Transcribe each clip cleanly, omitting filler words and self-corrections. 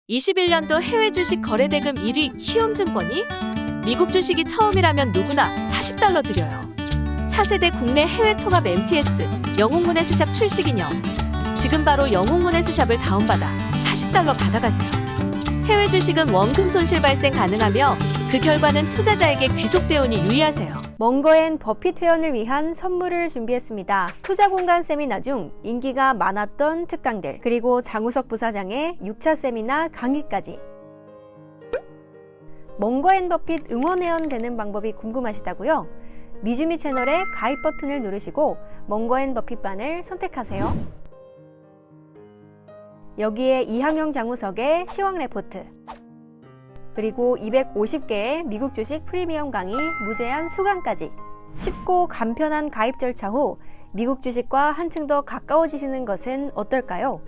21년도 해외 주식 거래대금 1위 키움증권이 미국 주식이 처음이라면 누구나 $40 드려요. 차세대 국내 해외 통합 MTS 영웅문에스샵 출시 기념. 지금 바로 영웅문에스샵을 다운받아 $40 받아가세요. 해외 주식은 원금 손실 발생 가능하며 그 결과는 투자자에게 귀속되오니 유의하세요. 멍거앤 버핏 회원을 위한 선물을 준비했습니다. 투자 공간 세미나 중 인기가 많았던 특강들, 그리고 장우석 부사장의 6차 세미나 강의까지. 멍거앤 버핏 응원회원 되는 방법이 궁금하시다고요? 미주미 채널의 가입 버튼을 누르시고 멍거앤 버핏반을 선택하세요. 여기에 이항영 장우석의 시황 레포트, 그리고 250개의 미국 주식 프리미엄 강의 무제한 수강까지. 쉽고 간편한 가입 절차 후 미국 주식과 한층 더 가까워지시는 것은 어떨까요?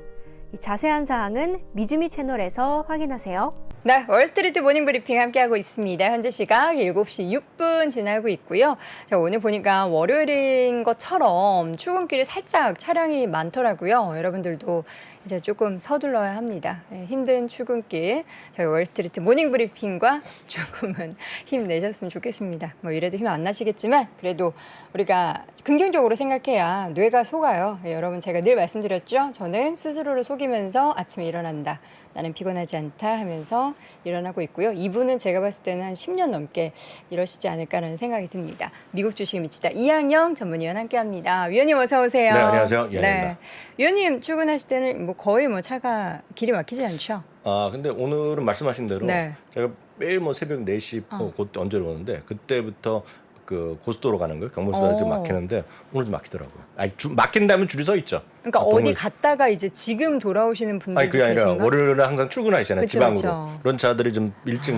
이 자세한 사항은 미주미 채널에서 확인하세요. 네, 월스트리트 모닝 브리핑 함께하고 있습니다. 현재 시각 7시 6분 지나고 있고요. 자, 오늘 보니까 월요일인 것처럼 출근길에 살짝 차량이 많더라고요. 여러분들도 이제 조금 서둘러야 합니다. 네, 힘든 출근길 저희 월스트리트 모닝 브리핑과 조금은 힘내셨으면 좋겠습니다. 뭐 이래도 힘 안 나시겠지만 그래도 우리가 긍정적으로 생각해야 뇌가 속아요. 네, 여러분 제가 늘 말씀드렸죠. 저는 스스로를 속이면서 아침에 일어난다. 나는 피곤하지 않다 하면서 일어나고 있고요. 이분은 제가 봤을 때는 한 10년 넘게 이러시지 않을까라는 생각이 듭니다. 미국 주식에 미치다 이항영 전문위원 함께합니다. 위원님 어서 오세요. 네, 안녕하세요. 이항영입니다. 위원님 출근하실 때는 뭐 거의 뭐 차가 길이 막히지 않죠? 아, 근데 오늘은 말씀하신 대로 네. 제가 매일 뭐 새벽 4시 곧 언제로 오는데 그때부터 그 고속도로 가는 거예요. 경부고속도로 좀 막히는데 오늘 좀 막히더라고요. 아니, 막힌다면 줄이 서 있죠. 그러니까 어디 갔다가 이제 지금 돌아오시는 분들도 아니 그게 아니라 계신가? 월요일에 항상 출근하시잖아요. 그쵸, 지방으로. 그쵸. 그런 차들이 좀 일찍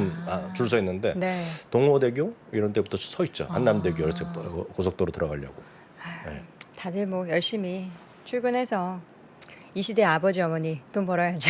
줄 서 있는데 네. 동호대교 이런 데부터 서 있죠. 한남대교 이렇게 고속도로 들어가려고. 네. 다들 뭐 열심히 출근해서 이 시대 아버지 어머니 돈 벌어야죠.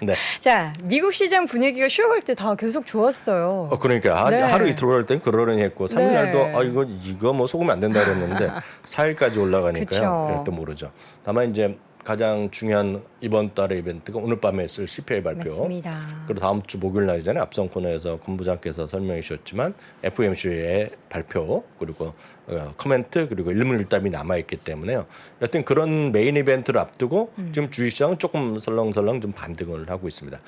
네. 자, 미국 시장 분위기가 쉬어갈 때 다 계속 좋았어요. 그러니까 네. 하루 이틀 올라갈 땐 그러려니 했고 3일 날도 네. 이거 뭐 속으면 안 된다 그랬는데 4일까지 올라가니까요. 그쵸. 그럴 때 모르죠. 다만 이제 가장 중요한 이번 달의 이벤트가 오늘 밤에 있을 CPI 발표. 맞습니다. 그리고 다음 주 목요일 날이잖아요. 앞선 코너에서 본부장께서 설명해 주셨지만 FOMC의 발표 그리고 코멘트 그리고 일문일답이 남아있기 때문에요. 여튼 그런 메인 이벤트를 앞두고 지금 주식시장은 조금 설렁설렁 좀 반등을 하고 있습니다.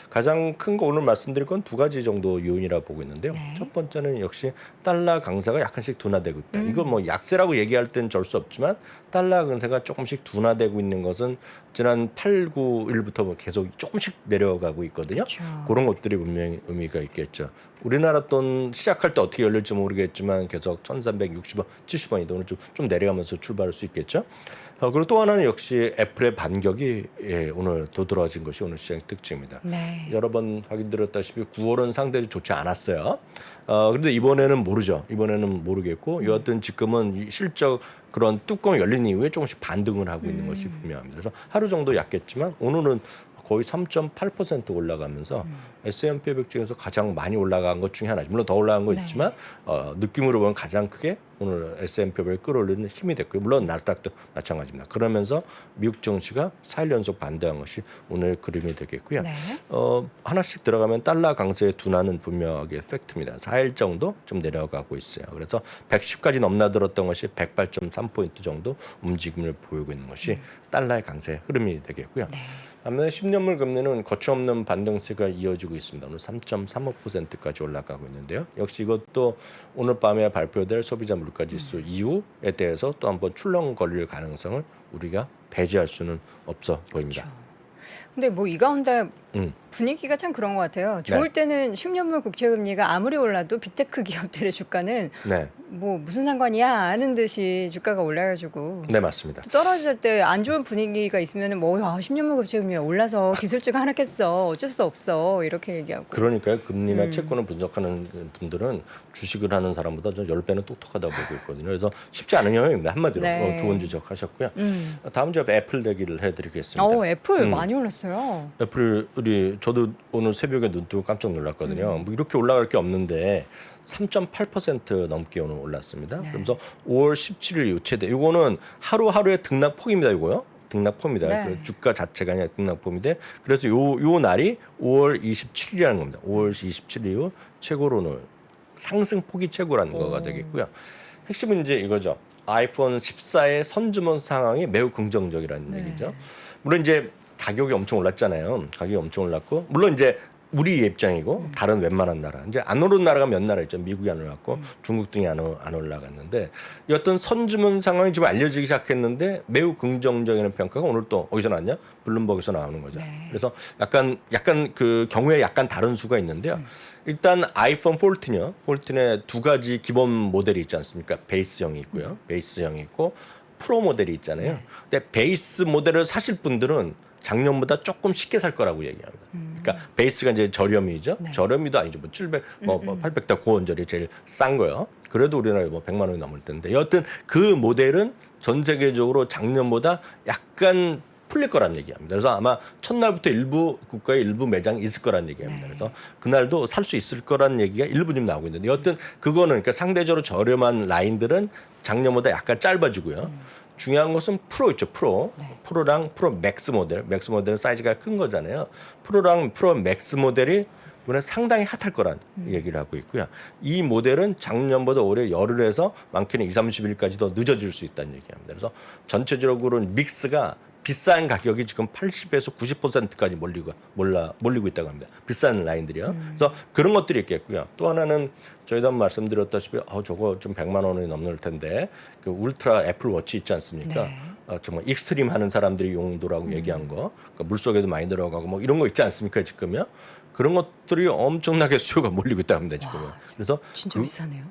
가장 큰 거 오늘 말씀드릴 건 두 가지 정도 요인이라고 보고 있는데요. 네. 첫 번째는 역시 달러 강세가 약간씩 둔화되고 있다. 이거 뭐 약세라고 얘기할 땐 절 수 없지만 달러 강세가 조금씩 둔화되고 있는 것은 지난 8, 9일부터 계속 조금씩 내려가고 있거든요. 그렇죠. 그런 것들이 분명히 의미가 있겠죠. 우리나라 돈 시작할 때 어떻게 열릴지 모르겠지만 계속 1,360원, 70원이 오늘 좀 내려가면서 출발할 수 있겠죠. 그리고 또 하나는 역시 애플의 반격이 오늘 도드라진 것이 오늘 시장의 특징입니다. 네. 여러 번 확인드렸다시피 9월은 상대적으로 좋지 않았어요. 그런데 이번에는 모르죠. 이번에는 모르겠고 여하튼 지금은 이 실적 그런 뚜껑이 열린 이후에 조금씩 반등을 하고 있는 것이 분명합니다. 그래서 하루 정도 약겠지만 오늘은 거의 3.8% 올라가면서 S&P 500 중에서 가장 많이 올라간 것 중에 하나죠. 물론 더 올라간 거 있지만 느낌으로 보면 가장 크게 오늘 S&P 500을 끌어올리는 힘이 됐고요. 물론 나스닥도 마찬가지입니다. 그러면서 미국 증시가 4일 연속 반등한 것이 오늘 그림이 되겠고요. 네. 하나씩 들어가면 달러 강세의 둔화는 분명하게 팩트입니다. 4일 정도 좀 내려가고 있어요. 그래서 110까지 넘나들었던 것이 108.3포인트 정도 움직임을 보이고 있는 것이 달러의 강세 흐름이 되겠고요. 네. 반면에 10년물 금리는 거침없는 반등세가 이어지고 있습니다. 오늘 3.35%까지 올라가고 있는데요. 역시 이것도 오늘 밤에 발표될 소비자 물가지수 이후에 대해서 또 한번 출렁거릴 가능성을 우리가 배제할 수는 없어 보입니다. 그렇죠. 근데 뭐 이 가운데 분위기가 참 그런 것 같아요. 좋을 네. 때는 10년물 국채금리가 아무리 올라도 빅테크 기업들의 주가는 네, 뭐 무슨 상관이야 하는 듯이 주가가 올라가지고 네 맞습니다. 또 떨어질 때 안 좋은 분위기가 있으면은 뭐 10년물 국채금리가 올라서 기술주가 하락했어 어쩔 수 없어 이렇게 얘기하고 그러니까요. 금리나 채권을 분석하는 분들은 주식을 하는 사람보다 좀 10배는 똑똑하다고 보고 있거든요. 그래서 쉽지 않은 영역입니다. 한마디로 네. 좋은 지적하셨고요. 다음 주에 애플 얘기를 해드리겠습니다. 애플 많이 올랐어요. 애플이 저도 오늘 새벽에 눈 뜨고 깜짝 놀랐거든요. 뭐 이렇게 올라갈 게 없는데 3.8% 넘게 오늘 올랐습니다. 네. 그러면서 5월 17일 이후 최대. 이거는 하루하루의 등락폭입니다. 이거요. 등락포입니다. 네. 그 주가 자체가 아니라 등락포인데 그래서 요 날이 5월 27일이라는 겁니다. 5월 27일 이후 최고로는 상승폭이 최고라는 거가 되겠고요. 핵심은 이제 이거죠. 아이폰 14의 선주문 상황이 매우 긍정적이라는 얘기죠. 물론 이제 가격이 엄청 올랐잖아요. 가격이 엄청 올랐고 물론 이제 우리 입장이고 다른 웬만한 나라 이제 안 오른 나라가 몇 나라 있죠. 미국이 안 올랐고 중국 등이 안 올라갔는데 이 어떤 선주문 상황이 지금 알려지기 시작했는데 매우 긍정적인 평가가 오늘 또 어디서 나왔냐? 블룸버그에서 나오는 거죠. 네. 그래서 약간 그 경우에 약간 다른 수가 있는데요. 일단 아이폰 14요. 14에 두 가지 기본 모델이 있지 않습니까? 베이스형이 있고요. 베이스형이 있고 프로 모델이 있잖아요. 근데 베이스 모델을 사실 분들은 작년보다 조금 쉽게 살 거라고 얘기합니다. 그러니까 베이스가 이제 저렴이죠. 저렴이도 아니죠. 뭐 700, 800다 고원절이 제일 싼 거요. 그래도 우리나라에 뭐 100만 원이 넘을 텐데 여하튼 그 모델은 전 세계적으로 작년보다 약간 풀릴 거란 얘기합니다. 그래서 아마 첫날부터 일부 국가의 일부 매장이 있을 거란 얘기합니다. 그래서 그날도 살 수 있을 거란 얘기가 일부 좀 나오고 있는데 여하튼 그거는 그러니까 상대적으로 저렴한 라인들은 작년보다 약간 짧아지고요. 중요한 것은 프로 있죠. 프로랑 프로 맥스 모델. 맥스 모델은 사이즈가 큰 거잖아요. 프로랑 프로 맥스 모델이 이번에 상당히 핫할 거란 얘기를 하고 있고요. 이 모델은 작년보다 올해 열흘에서 많게는 20, 30일까지 더 늦어질 수 있다는 얘기합니다. 그래서 전체적으로는 믹스가 비싼 가격이 지금 80에서 90%까지 몰리고 있다고 합니다. 비싼 라인들이요. 그래서 그런 것들이 있겠고요. 또 하나는 저희도 한번 말씀드렸다시피 저거 좀 100만 원이 넘을 텐데 그 울트라 애플 워치 있지 않습니까? 정말 익스트림 하는 사람들이 용도라고 얘기한 거, 그러니까 물속에도 많이 들어가고 뭐 이런 거 있지 않습니까 지금요? 그런 것들이 엄청나게 수요가 몰리고 있다고 합니다 지금요. 그래서 진짜 비싸네요.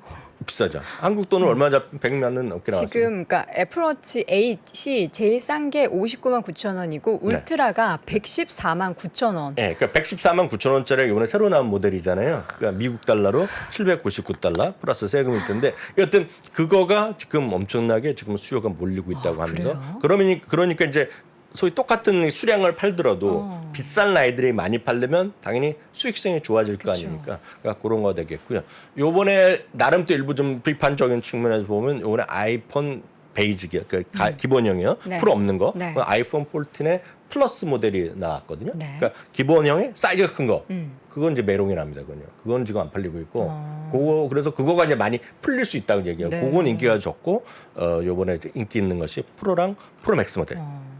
비싸죠. 한국 돈은 얼마 잡힌 100만은 넘게 나왔어요. 지금 그러니까 애플워치 8이 제일 싼 게 59만 9천 원이고 울트라가 114만 9천 원. 네, 그러니까 114만 9천 원짜리 이번에 새로 나온 모델이잖아요. 그러니까 미국 달러로 799달러 플러스 세금이 있던데 여튼 그거가 지금 엄청나게 지금 수요가 몰리고 있다고 하면서 그러니까 이제 소위 똑같은 수량을 팔더라도 비싼 라이들이 많이 팔려면 당연히 수익성이 좋아질 거 아닙니까? 그러니까 그런 거 되겠고요. 요번에 나름 또 일부 좀 비판적인 측면에서 보면 요번에 아이폰 베이직이요. 그 기본형이요. 프로 없는 거. 그 아이폰 14의 플러스 모델이 나왔거든요. 그러니까 기본형의 사이즈가 큰 거. 그건 이제 메롱이 납니다. 그건 지금 안 팔리고 있고. 그래서 그거가 이제 많이 풀릴 수 있다고 얘기해요. 그건 인기가 적고 요번에 이제 인기 있는 것이 프로랑 프로 맥스 모델.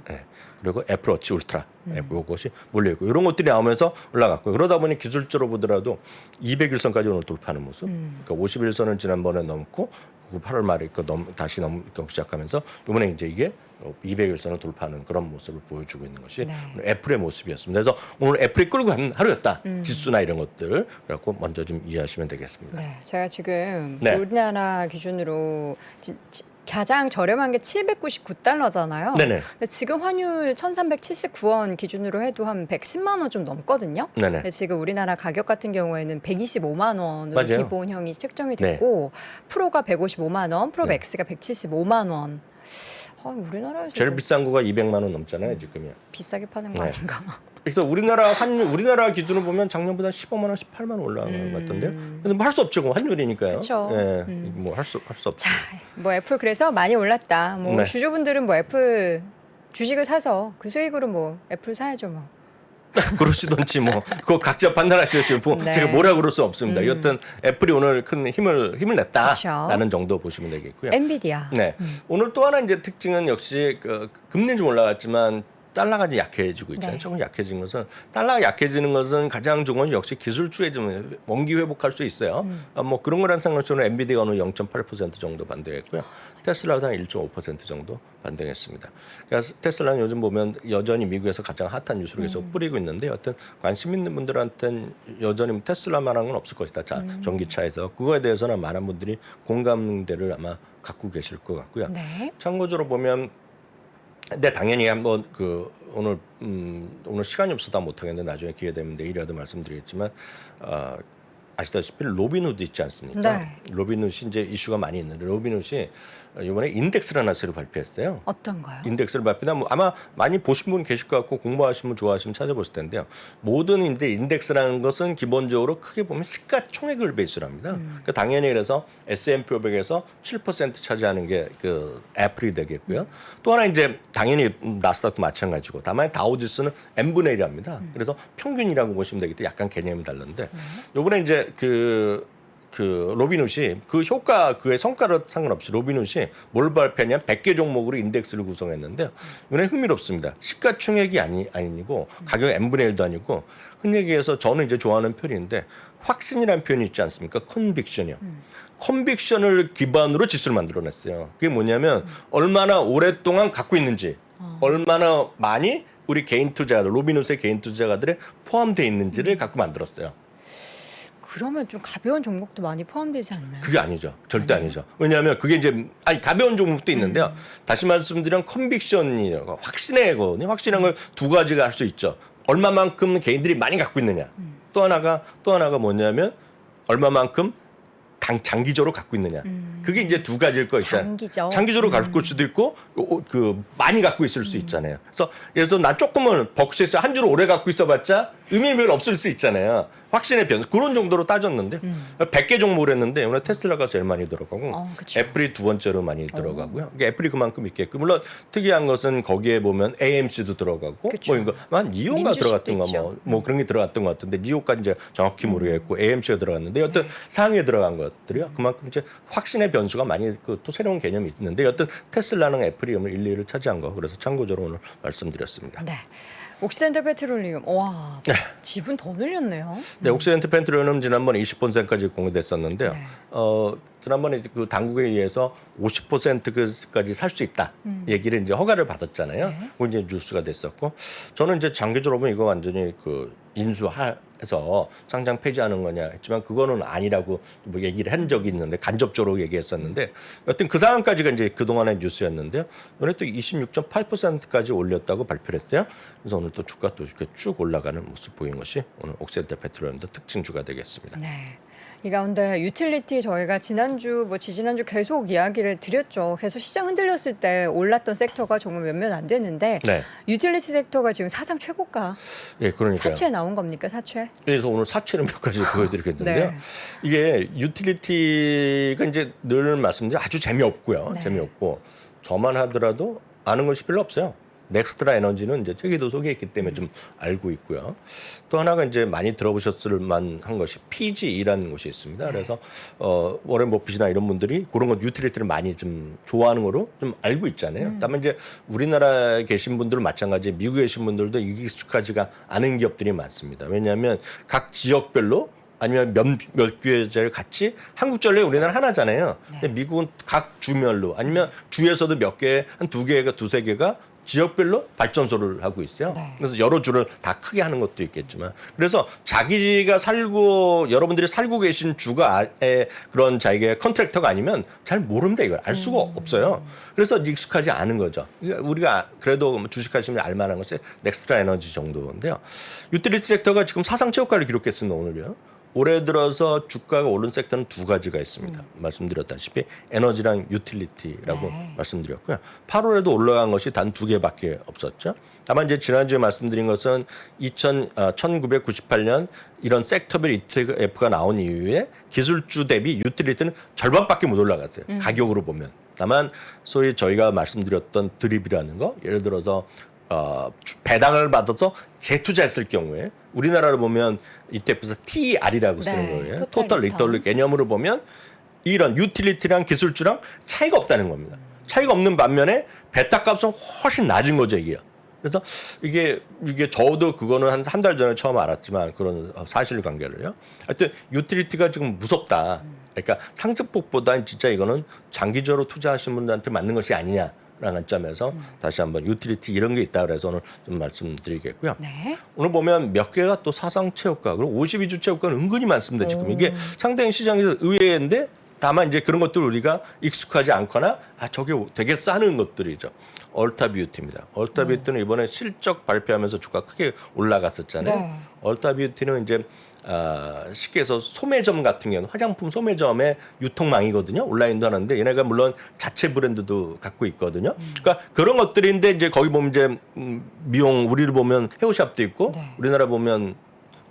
네. 그리고 애플워치 울트라 이것이 몰려있고 이런 것들이 나오면서 올라갔고 그러다 보니 기술적으로 보더라도 200일선까지 오늘 돌파하는 모습. 그러니까 51선을 지난번에 넘고 8월 말에 다시 넘기 시작하면서 이번에 이제 이게 200일선을 돌파하는 그런 모습을 보여주고 있는 것이 오늘 애플의 모습이었습니다. 그래서 오늘 애플이 끌고 간 하루였다. 지수나 이런 것들 그래갖고 먼저 좀 이해하시면 되겠습니다. 네, 제가 지금 우리나라 기준으로 지금 가장 저렴한 게 799달러잖아요. 네네. 근데 지금 환율 1,379원 기준으로 해도 한 110만 원 좀 넘거든요. 네네. 근데 지금 우리나라 가격 같은 경우에는 125만 원으로 맞아요. 기본형이 책정이 됐고 프로가 155만 원, 프로 맥스가 175만 원. 우리나라에서 제일 비싼 거가 200만 원 넘잖아요, 지금이요. 비싸게 파는 거 아닌가? 그래서 우리나라 기준으로 보면 작년보다 15만 원, 18만 원 올라간 것 같던데. 근데 뭐 할 수 없죠, 뭐 환율이니까요. 그쵸. 예, 뭐 할 수 없죠. 자, 뭐 애플 그래서 많이 올랐다. 뭐 주주분들은 뭐 애플 주식을 사서 그 수익으로 뭐 애플 사야죠, 뭐. 그러시던지 뭐 그거 각자 판단하시겠죠. 뭐 제가 뭐라 그럴 수 없습니다. 여튼 애플이 오늘 큰 힘을 냈다라는 정도 보시면 되겠고요. 엔비디아. 네. 오늘 또 하나 이제 특징은 역시 금리는 좀 올라갔지만 달러가 이제 약해지고 있잖아요. 조금 약해진 것은 달러가 약해지는 것은 가장 좋은 건 역시 기술주에 좀 원기 회복할 수 있어요. 뭐 그런 거란 상관없이 엔비디아가 오늘 0.8% 정도 반등했고요. 테슬라가 한 1.5% 정도 반등했습니다. 그래서 테슬라는 요즘 보면 여전히 미국에서 가장 핫한 뉴스로 계속 뿌리고 있는데 어떤 관심 있는 분들한테는 여전히 테슬라만한 건 없을 것이다. 자, 전기차에서 그거에 대해서는 많은 분들이 공감대를 아마 갖고 계실 것 같고요. 참고적으로 보면 근데 당연히 한번 오늘 시간이 없어서 다 못 하겠는데 나중에 기회 되면 내일이라도 말씀드리겠지만 아시다시피 로빈후드 있지 않습니까? 네. 로빈후드이 이제 이슈가 많이 있는데 로빈후드이 이번에 인덱스라는 것을 발표했어요. 어떤가요? 인덱스를 발표하면 뭐 아마 많이 보신 분 계실 것 같고 공부하시면 좋아하시면 찾아보실 텐데요. 모든 이제 인덱스라는 것은 기본적으로 크게 보면 시가총액을 베이스로 합니다. 그러니까 당연히 그래서 S&P 500에서 7% 차지하는 게 그 애플이 되겠고요. 또 하나 이제 당연히 나스닥도 마찬가지고 다만 다우지수는 n분의 1이랍니다. 그래서 평균이라고 보시면 되겠다. 약간 개념이 다른데 요번에 이제 그 로빈후드이 그 효과 그의 성과로 상관없이 로빈후드이 뭘 발표했냐면 100개 종목으로 인덱스를 구성했는데요. 이번에 흥미롭습니다. 시가총액이 아니고 가격 n분의 1도 아니고 흔히 얘기해서 저는 이제 좋아하는 표현인데 확신이라는 표현이 있지 않습니까? 컨빅션이요. 컨빅션을 기반으로 지수를 만들어냈어요. 그게 뭐냐면 얼마나 오랫동안 갖고 있는지 얼마나 많이 우리 개인 투자자들 로빈후드의 개인 투자자들에 포함되어 있는지를 갖고 만들었어요. 그러면 좀 가벼운 종목도 많이 포함되지 않나요? 그게 아니죠. 절대 아니죠. 왜냐하면 그게 이제 가벼운 종목도 있는데요. 다시 말씀드리면 컨빅션이 확신의 거거든요. 확신한 걸 두 가지가 할 수 있죠. 얼마만큼 개인들이 많이 갖고 있느냐. 또 하나가 뭐냐면 얼마만큼 장기적으로 갖고 있느냐. 그게 이제 두 가지일 거 있잖아요. 장기적으로 갖고 있을 수도 있고 많이 갖고 있을 수 있잖아요. 그래서 난 조금은 벅시에서 한 주를 오래 갖고 있어봤자 의미 별로 없을 수 있잖아요. 확신의 변수 그런 정도로 따졌는데 100개 종목을 했는데 오늘 테슬라가 제일 많이 들어가고 애플이 두 번째로 많이 들어가고요. 그러니까 애플이 그만큼 있겠고 물론 특이한 것은 거기에 보면 AMC도 들어가고 뭐 이거 니오가 들어갔던 거 뭐 그런 게 들어갔던 것 같은데 니오까지 이제 정확히 모르겠고 AMC가 들어갔는데 여튼 상위에 들어간 것들이요. 그만큼 이제 확신의 변수가 많이 또 새로운 개념이 있는데 여튼 테슬라는 애플이 오늘 1, 2위를 차지한 거 그래서 참고적으로 오늘 말씀드렸습니다. 네. 옥시덴트 페트롤리움, 와, 지분 더 늘렸네요. 네, 옥시덴트 페트롤리움 지난번에 20%까지 공개됐었는데요. 네. 지난번에 그 당국에 의해서 50%까지 살 수 있다 얘기를 이제 허가를 받았잖아요. 네. 그건 이제 뉴스가 됐었고, 저는 이제 장기적으로 보면 이거 완전히 그 인수해서 상장 폐지하는 거냐 했지만 그거는 아니라고 뭐 얘기를 한 적이 있는데 간접적으로 얘기했었는데 여튼 그 상황까지가 이제 그 동안의 뉴스였는데요. 이번에 또 26.8%까지 올렸다고 발표를 했어요. 그래서 오늘 또 주가 또 이렇게 쭉 올라가는 모습 보인 것이 오늘 옥시덴트 페트롤리움도 특징주가 되겠습니다. 네. 이 가운데 유틸리티 저희가 지난주 지지난주 계속 이야기를 드렸죠. 계속 시장 흔들렸을 때 올랐던 섹터가 정말 몇몇 안 되는데 네. 유틸리티 섹터가 지금 사상 최고가 예, 그러니까요. 사채 나온 겁니까? 사채? 그래서 오늘 사채는 몇 가지 보여드리겠는데요. 네. 이게 유틸리티가 이제 늘 말씀드린 아주 재미없고요. 네. 재미없고 저만 하더라도 아는 것이 별로 없어요. 넥스트라 에너지는 이제 저기도 소개했기 때문에 좀 알고 있고요. 또 하나가 이제 많이 들어보셨을 만한 것이 PGE라는 곳이 있습니다. 그래서 워렌 버핏이나 이런 분들이 그런 것 유틸리티를 많이 좀 좋아하는 거로 좀 알고 있잖아요. 다만 이제 우리나라에 계신 분들은 마찬가지, 미국에 계신 분들도 익숙하지가 않은 기업들이 많습니다. 왜냐하면 각 지역별로 아니면 몇 개를 같이 한국전력이 우리나라 하나잖아요. 근데 미국은 각 주별로 아니면 주에서도 몇 개, 한 두 개가 두세 개가 지역별로 발전소를 하고 있어요. 네. 그래서 여러 주를 다 크게 하는 것도 있겠지만 그래서 자기가 살고 여러분들이 살고 계신 주가의 그런 자기의 컨트랙터가 아니면 잘 모릅니다. 이걸 알 수가 없어요. 그래서 익숙하지 않은 거죠. 우리가 그래도 주식하시면 알만한 것이 넥스트라 에너지 정도인데요. 유틸리티 섹터가 지금 사상 최고가를 기록했습니다. 오늘요. 올해 들어서 주가가 오른 섹터는 두 가지가 있습니다. 말씀드렸다시피 에너지랑 유틸리티라고 말씀드렸고요. 8월에도 올라간 것이 단 두 개밖에 없었죠. 다만 이제 지난주에 말씀드린 것은 1998년 이런 섹터별 ETF가 나온 이후에 기술주 대비 유틸리티는 절반밖에 못 올라갔어요. 가격으로 보면. 다만 소위 저희가 말씀드렸던 드립이라는 거 예를 들어서 배당을 받아서 재투자했을 경우에 우리나라로 보면 ETF에서 TR이라고 쓰는 거예요. 토탈 리턴 개념으로 보면 이런 유틸리티랑 기술주랑 차이가 없다는 겁니다. 차이가 없는 반면에 베타값은 훨씬 낮은 거죠, 이게요. 그래서 이게 저도 그거는 한 달 전에 처음 알았지만 그런 사실관계를요. 하여튼 유틸리티가 지금 무섭다. 그러니까 상승폭보다 진짜 이거는 장기적으로 투자하시는 분들한테 맞는 것이 아니냐. 라는 점에서 다시 한번 유틸리티 이런 게 있다 그래서 오늘 좀 말씀드리겠고요. 네. 오늘 보면 몇 개가 또 사상 최고가 그리고 52주 최고가는 은근히 많습니다. 지금 이게 상당히 시장에서 의외인데 다만 이제 그런 것들 우리가 익숙하지 않거나 저게 되겠어 하는 것들이죠. 얼타뷰티입니다. 얼타뷰티는 이번에 실적 발표하면서 주가 크게 올라갔었잖아요. 네. 얼타뷰티는 이제 쉽게 해서 소매점 같은 경우는 화장품 소매점의 유통망이거든요. 온라인도 하는데 얘네가 물론 자체 브랜드도 갖고 있거든요. 그러니까 그런 것들인데 이제 거기 보면 이제 미용 우리를 보면 헤어샵도 있고 네. 우리나라 보면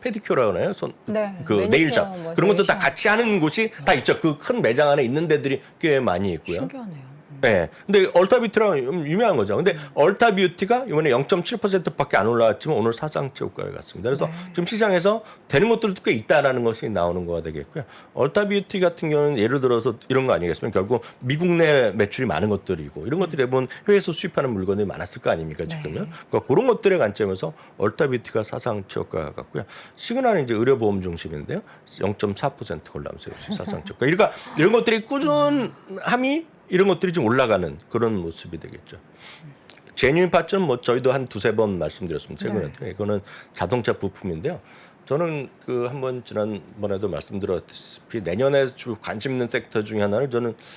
페디큐어라고 하나요? 네. 그 매니큐어, 네일샵 뭐 그런 것도 다 네일샵. 같이 하는 곳이 다 있죠. 그 큰 매장 안에 있는 데들이 꽤 많이 있고요. 신기하네요. 네. 근데 얼타뷰티랑 유명한 거죠. 근데 얼타뷰티가 이번에 0.7%밖에 안 올라왔지만 오늘 사상치 효과를 갔습니다. 그래서 지금 시장에서 되는 것들도 꽤 있다라는 것이 나오는 거가 되겠고요. 얼타뷰티 같은 경우는 예를 들어서 이런 거 아니겠습니까? 결국 미국 내 매출이 많은 것들이고 이런 것들이 대부분 해외에서 수입하는 물건이 많았을 거 아닙니까 지금요? 그러니까 그런 것들의 관점에서 얼타뷰티가 사상치 효과가 같고요. 시그널은 이제 의료보험 중심인데요. 0.4% 올라오면서 역시 사상치 효과. 그러니까 이런 것들이 꾸준함이 이런 것들이 좀 올라가는 그런 모습이 되겠죠. 제뉴인 파츠는 뭐 저희도 한 두세 번 말씀드렸습니다. 최근에 이거는 자동차 부품인데요. 저는 그 한번 지난번에도 말씀드렸다시피 내년에 주 관심 있는 섹터 중에 하나를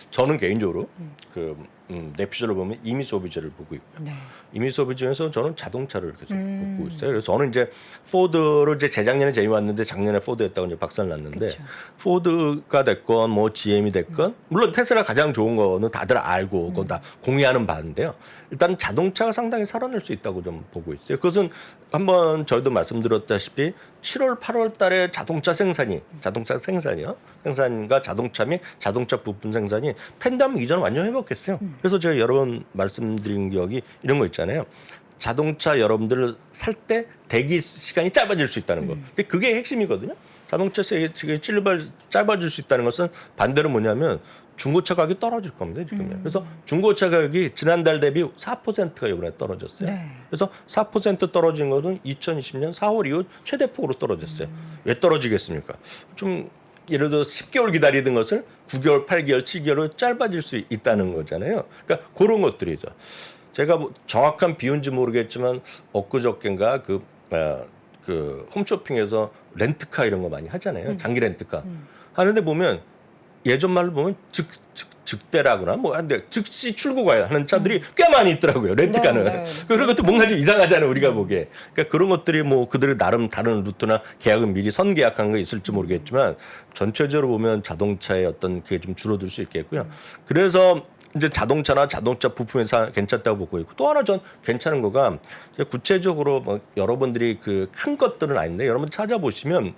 저는 개인적으로 그 내피셜을 보면 이미소비재를 보고 있고요. 네. 이미소비재에서 저는 자동차를 계속 보고 있어요. 그래서 저는 이제 포드를 이제 재작년에 제이 왔는데 작년에 포드였다고 이제 박살 났는데 그쵸. 포드가 됐건 뭐 GM이 됐건 물론 테슬라 가장 좋은 거는 다들 알고 그거 다 공유하는 바인데요. 일단 자동차가 상당히 살아날 수 있다고 좀 보고 있어요. 그것은 한번 저희도 말씀드렸다시피 7월, 8월 달에 자동차 생산이요. 생산과 자동차 및 자동차 부품 생산이 팬데믹 이전 완전 회복했어요. 그래서 제가 여러 번 말씀드린 기억이 이런 거 있잖아요. 자동차 여러분들 살 때 대기 시간이 짧아질 수 있다는 거. 그게 핵심이거든요. 자동차 시간이 짧아질 수 있다는 것은 반대로 뭐냐면 중고차 가격이 떨어질 겁니다. 지금요. 그래서 중고차 가격이 지난달 대비 4%가 이번에 떨어졌어요. 네. 그래서 4% 떨어진 것은 2020년 4월 이후 최대폭으로 떨어졌어요. 왜 떨어지겠습니까? 좀 예를 들어 10개월 기다리던 것을 9개월, 8개월, 7개월로 짧아질 수 있다는 거잖아요. 그러니까 그런 것들이죠. 제가 뭐 정확한 비율인지 모르겠지만 엊그저께인가 그 홈쇼핑에서 렌트카 이런 거 많이 하잖아요. 장기 렌트카. 하는데 보면 예전 말로 보면 즉대라거나 뭐 한데 즉시 출고가야 하는 차들이 꽤 많이 있더라고요. 렌트카는. 네, 네. 그런 것도 뭔가 좀 이상하잖아요. 우리가 보기에. 그러니까 그런 것들이 뭐 그들이 나름 다른 루트나 계약은 미리 선계약한 거 있을지 모르겠지만 전체적으로 보면 자동차의 어떤 그게 좀 줄어들 수 있겠고요. 그래서 이제 자동차나 자동차 부품에서 괜찮다고 보고 있고 또 하나 전 괜찮은 거가 구체적으로 뭐 여러분들이 그 큰 것들은 아닌데 여러분 찾아보시면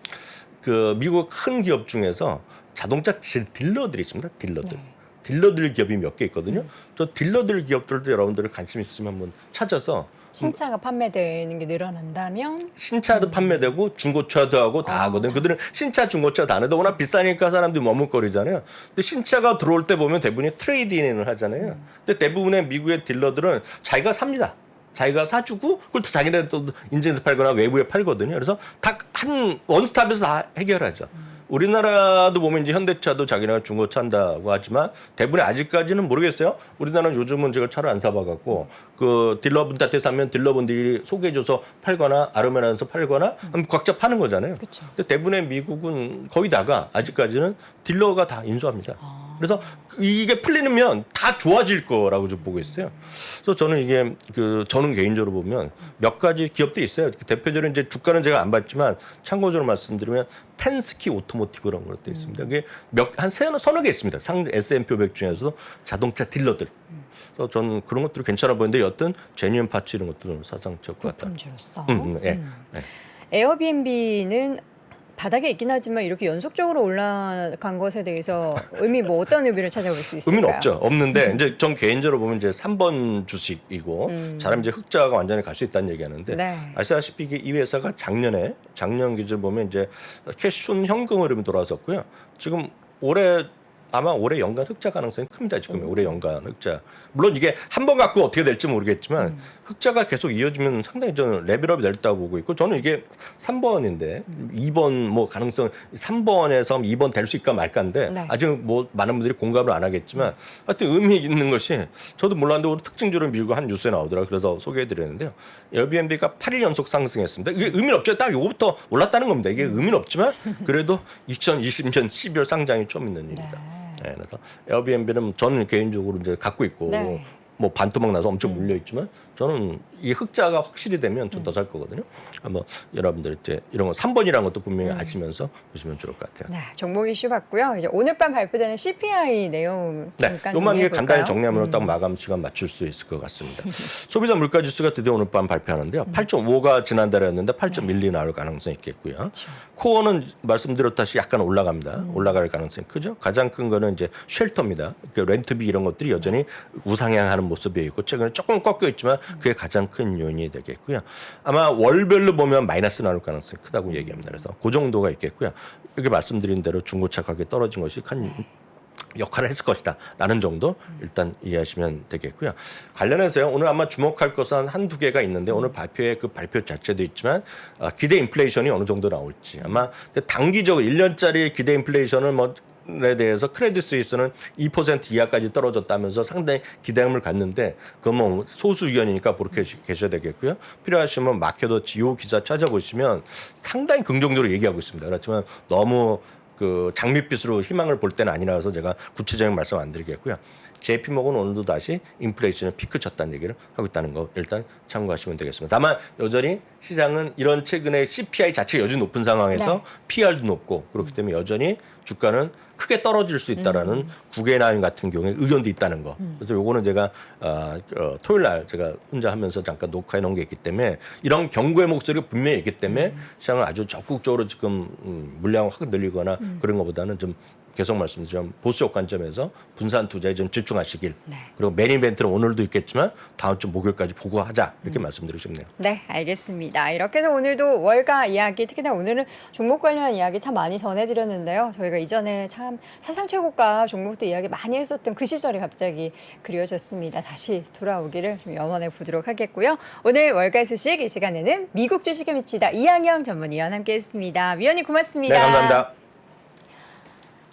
그 미국 큰 기업 중에서 자동차 딜러들이 있습니다. 딜러들. 딜러들 기업이 몇 개 있거든요. 저 딜러들 기업들도 여러분들 관심 있으면 한번 찾아서 신차가 판매되는 게 늘어난다면 신차도 판매되고 중고차도 하고 다 하거든요. 그들은 신차, 중고차 다 하는데 워낙 비싸니까 사람들이 머뭇거리잖아요. 근데 신차가 들어올 때 보면 대부분이 트레이드인을 하잖아요. 근데 대부분의 미국의 딜러들은 자기가 삽니다. 자기가 사주고 그걸 또 자기네 또 인증해서 팔거나 외부에 팔거든요. 그래서 다 한 원스톱에서 다 해결하죠. 우리나라도 보면 이제 현대차도 자기네가 중고차 한다고 하지만 대부분이 아직까지는 모르겠어요. 우리나라는 요즘은 제가 차를 안 사봐갖고 그 딜러분한테 사면 딜러분들이 소개해줘서 팔거나 아르메나에서 팔거나 하면 각자 파는 거잖아요. 그쵸. 근데 대부분의 미국은 거의 다가 아직까지는 딜러가 다 인수합니다. 그래서 이게 풀리면 다 좋아질 거라고 좀 보고 있어요. 그래서 저는 이게 저는 개인적으로 보면 몇 가지 기업들이 있어요. 대표적으로 이제 주가는 제가 안 봤지만 참고적으로 말씀드리면 펜스키 오토모티브라는 것도 있습니다. 이게 서너 개 있습니다. S&P 500 중에서도 자동차 딜러들. 그래서 저는 그런 것들이 괜찮아 보이는데 여튼 제뉴인 파츠 이런 것들은 사상치 것 같다. 부품주로서. 네. 에어비앤비는 바닥에 있긴 하지만 이렇게 연속적으로 올라간 것에 대해서 어떤 의미를 찾아볼 수 있을까요? 의미는 없죠. 없는데 이제 전 개인적으로 보면 이제 3번 주식이고 잘하면 이제 흑자가 완전히 갈 수 있다는 얘기하는데 네. 아시다시피 이 회사가 작년 기준 보면 이제 캐시순 현금 흐름이 돌아섰고요. 지금 아마 올해 연간 흑자 가능성이 큽니다. 지금 올해 연간 흑자. 물론 이게 한 번 갖고 어떻게 될지 모르겠지만 흑자가 계속 이어지면 상당히 저는 레벨업이 됐다고 보고 있고 저는 이게 3번인데 2번 뭐 가능성 3번에서 2번 될 수 있까 말까인데 네. 아직 뭐 많은 분들이 공감을 안 하겠지만 하여튼 의미 있는 것이 저도 몰랐는데 오늘 특징주를 밀고 한 뉴스에 나오더라고요. 그래서 소개해드렸는데요. 에어비앤비가 8일 연속 상승했습니다. 이게 의미는 없죠. 딱 요거부터 올랐다는 겁니다. 이게 의미는 없지만 그래도 2020년 12월 상장이 좀 있는 일이다. 네, 그래서 에어비앤비는 저는 개인적으로 이제 갖고 있고 네. 뭐 반토막 나서 엄청 물려 있지만 저는 이 흑자가 확실히 되면 좀 더 살 거거든요. 한번 여러분들 이제 이런 거 3번이라는 것도 분명히 아시면서 보시면 좋을 것 같아요. 네, 종목 이슈 봤고요. 이제 오늘 밤 발표되는 CPI 내용 네, 잠깐 요만 이게 정리해볼까요? 간단히 정리하면 딱 마감 시간 맞출 수 있을 것 같습니다. 소비자 물가 지수가 드디어 오늘 밤 발표하는데요. 8.5가 지난달이었는데 8.12 나올 가능성이 있겠고요. 코어는 말씀드렸다시피 약간 올라갑니다. 올라갈 가능성이 크죠. 가장 큰 거는 이제 쉘터입니다. 그러니까 렌트비 이런 것들이 여전히 우상향하는 모습이 있고 최근에 조금 꺾여 있지만 그게 가장 큰 요인이 되겠고요. 아마 월별로 보면 마이너스 나올 가능성이 크다고 얘기합니다. 그래서 그 정도가 있겠고요. 여기 말씀드린 대로 중고차 가격이 떨어진 것이 큰 역할을 했을 것이다 라는 정도 일단 이해하시면 되겠고요. 관련해서요. 오늘 아마 주목할 것은 한두 개가 있는데 오늘 발표의 그 발표 자체도 있지만 기대 인플레이션이 어느 정도 나올지 아마 단기적으로 1년짜리 기대 인플레이션을 에 대해서 크레딧 스위스는 2% 이하까지 떨어졌다면서 상당히 기대감을 갖는데 그건 뭐 소수 의견이니까 그렇게 계셔야 되겠고요. 필요하시면 마켓워치 요 기사 찾아보시면 상당히 긍정적으로 얘기하고 있습니다. 그렇지만 너무 그 장밋빛으로 희망을 볼 때는 아니라서 제가 구체적인 말씀 안 드리겠고요. JP모건은 오늘도 다시 인플레이션을 피크 쳤다는 얘기를 하고 있다는 거 일단 참고하시면 되겠습니다. 다만 여전히 시장은 이런 최근에 CPI 자체가 여전히 높은 상황에서 PR도 높고 그렇기 때문에 여전히 주가는 크게 떨어질 수 있다라는 구겐하임 같은 경우에 의견도 있다는 거. 그래서 요거는 제가 토요일 날 제가 혼자 하면서 잠깐 녹화해 놓은 게 있기 때문에 이런 경고의 목소리가 분명히 있기 때문에 시장을 아주 적극적으로 지금 물량을 확 늘리거나 그런 것보다는 좀 계속 말씀드리면 보수적 관점에서 분산 투자에 좀 집중하시길. 그리고 메인 이벤트는 오늘도 있겠지만 다음 주 목요일까지 보고 하자 이렇게 말씀드리고 싶네요. 네, 알겠습니다. 이렇게 해서 오늘도 월가 이야기, 특히나 오늘은 종목 관련한 이야기 참 많이 전해드렸는데요. 저희가 이전에 참 사상 최고가 종목도 이야기 많이 했었던 그 시절이 갑자기 그리워졌습니다. 다시 돌아오기를 좀 염원해 보도록 하겠고요. 오늘 월가 소식 이 시간에는 미국 주식에 미치다 이항영 전문위원 함께했습니다. 위원님 고맙습니다. 네, 감사합니다.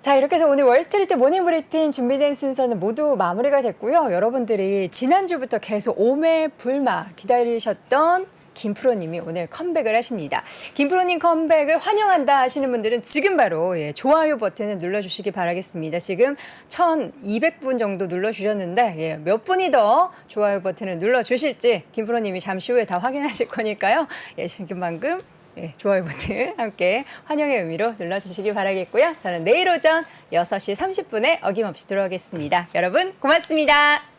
자, 이렇게 해서 오늘 월스트리트 모닝 브리핑 준비된 순서는 모두 마무리가 됐고요. 여러분들이 지난주부터 계속 오매불마 기다리셨던 김프로님이 오늘 컴백을 하십니다. 김프로님 컴백을 환영한다 하시는 분들은 지금 바로 좋아요 버튼을 눌러주시기 바라겠습니다. 지금 1,200분 정도 눌러주셨는데 몇 분이 더 좋아요 버튼을 눌러주실지 김프로님이 잠시 후에 다 확인하실 거니까요. 지금 방금 좋아요 버튼 함께 환영의 의미로 눌러주시기 바라겠고요. 저는 내일 오전 6시 30분에 어김없이 돌아오겠습니다. 여러분 고맙습니다.